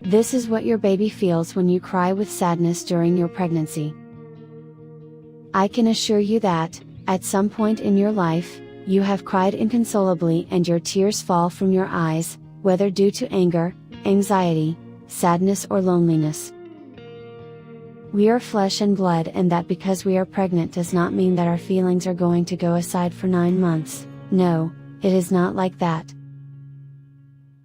This is what your baby feels when you cry with sadness during your pregnancy. I can assure you that, at some point in your life, you have cried inconsolably and your tears fall from your eyes, whether due to anger, anxiety, sadness or loneliness. We are flesh and blood, and that because we are pregnant does not mean that our feelings are going to go aside for 9 months. No, it is not like that.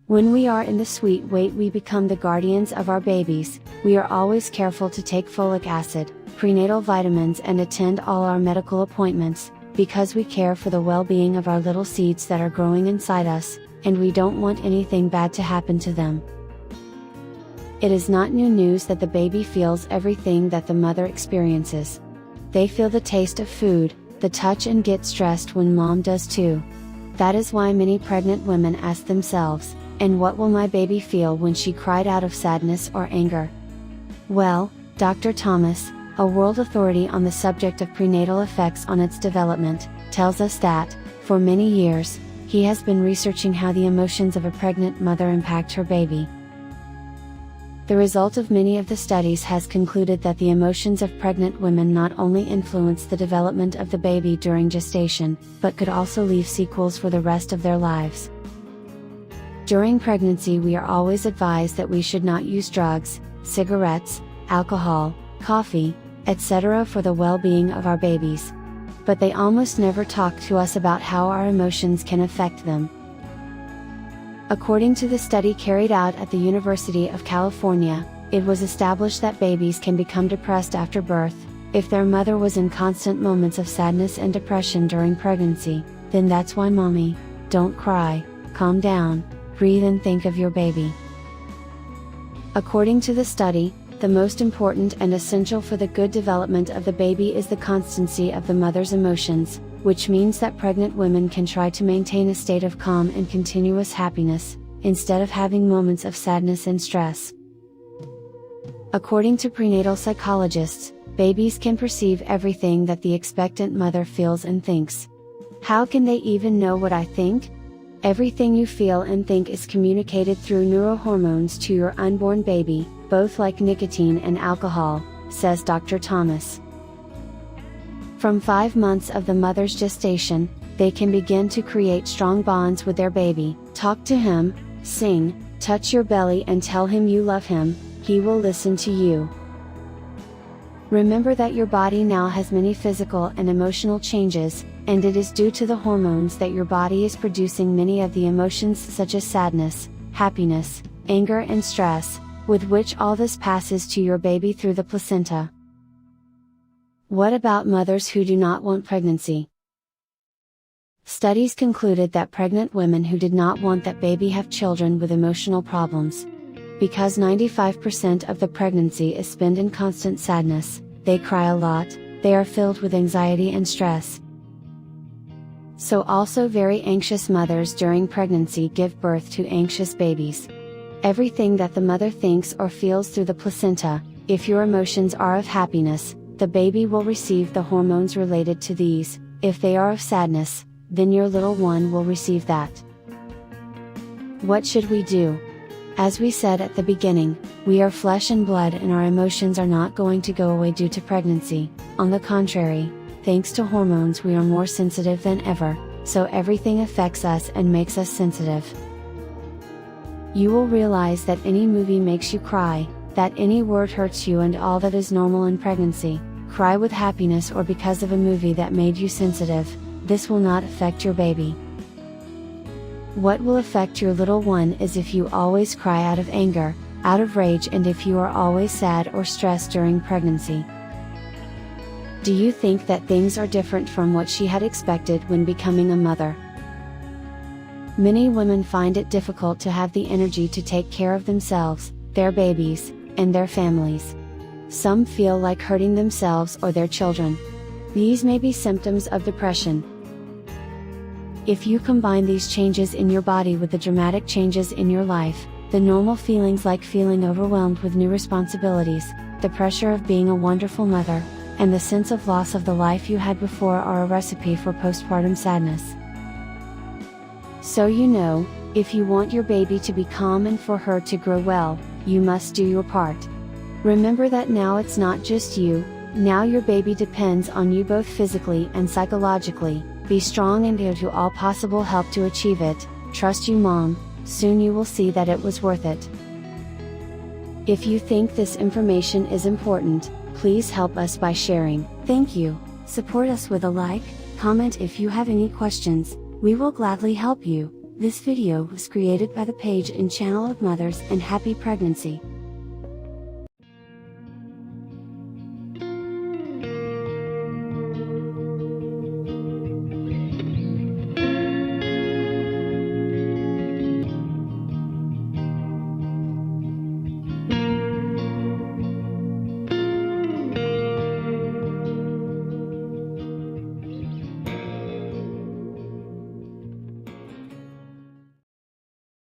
When we are in the sweet weight, we become the guardians of our babies. We are always careful to take folic acid, prenatal vitamins and attend all our medical appointments, because we care for the well-being of our little seeds that are growing inside us, and we don't want anything bad to happen to them. It is not new news that the baby feels everything that the mother experiences. They feel the taste of food, the touch, and get stressed when mom does too. That is why many pregnant women ask themselves, and what will my baby feel when she cried out of sadness or anger? Well, Dr. Thomas, a world authority on the subject of prenatal effects on its development, tells us that, for many years, he has been researching how the emotions of a pregnant mother impact her baby. The result of many of the studies has concluded that the emotions of pregnant women not only influence the development of the baby during gestation, but could also leave sequels for the rest of their lives. During pregnancy, we are always advised that we should not use drugs, cigarettes, alcohol, coffee, etc. for the well-being of our babies. But they almost never talk to us about how our emotions can affect them. According to the study carried out at the University of California, it was established that babies can become depressed after birth. If their mother was in constant moments of sadness and depression during pregnancy, then that's why mommy, don't cry, calm down, breathe and think of your baby. According to the study, the most important and essential for the good development of the baby is the constancy of the mother's emotions, which means that pregnant women can try to maintain a state of calm and continuous happiness, instead of having moments of sadness and stress. According to prenatal psychologists, babies can perceive everything that the expectant mother feels and thinks. How can they even know what I think? Everything you feel and think is communicated through neurohormones to your unborn baby, both like nicotine and alcohol, says Dr. Thomas. From 5 months of the mother's gestation, they can begin to create strong bonds with their baby. Talk to him, sing, touch your belly and tell him you love him, he will listen to you. Remember that your body now has many physical and emotional changes, and it is due to the hormones that your body is producing many of the emotions such as sadness, happiness, anger and stress, with which all this passes to your baby through the placenta. What about mothers who do not want pregnancy? Studies concluded that pregnant women who did not want that baby have children with emotional problems. Because 95% of the pregnancy is spent in constant sadness, they cry a lot, they are filled with anxiety and stress. So also very anxious mothers during pregnancy give birth to anxious babies. Everything that the mother thinks or feels through the placenta, if your emotions are of happiness, the baby will receive the hormones related to these. If they are of sadness, then your little one will receive that. What should we do? As we said at the beginning, we are flesh and blood and our emotions are not going to go away due to pregnancy. On the contrary, thanks to hormones we are more sensitive than ever, so everything affects us and makes us sensitive. You will realize that any movie makes you cry, that any word hurts you, and all that is normal in pregnancy. Cry with happiness or because of a movie that made you sensitive. This will not affect your baby. What will affect your little one is if you always cry out of anger, out of rage, and if you are always sad or stressed during pregnancy. Do you think that things are different from what she had expected when becoming a mother? Many women find it difficult to have the energy to take care of themselves, their babies, and their families. Some feel like hurting themselves or their children. These may be symptoms of depression. If you combine these changes in your body with the dramatic changes in your life, the normal feelings like feeling overwhelmed with new responsibilities, the pressure of being a wonderful mother, and the sense of loss of the life you had before are a recipe for postpartum sadness. So if you want your baby to be calm and for her to grow well, you must do your part. Remember that now it's not just you, now your baby depends on you both physically and psychologically. Be strong and go to all possible help to achieve it. Trust you, mom, soon you will see that it was worth it. If you think this information is important, please help us by sharing. Thank you. Support us with a like, comment if you have any questions, we will gladly help you. This video was created by the page and channel of Mothers and Happy Pregnancy.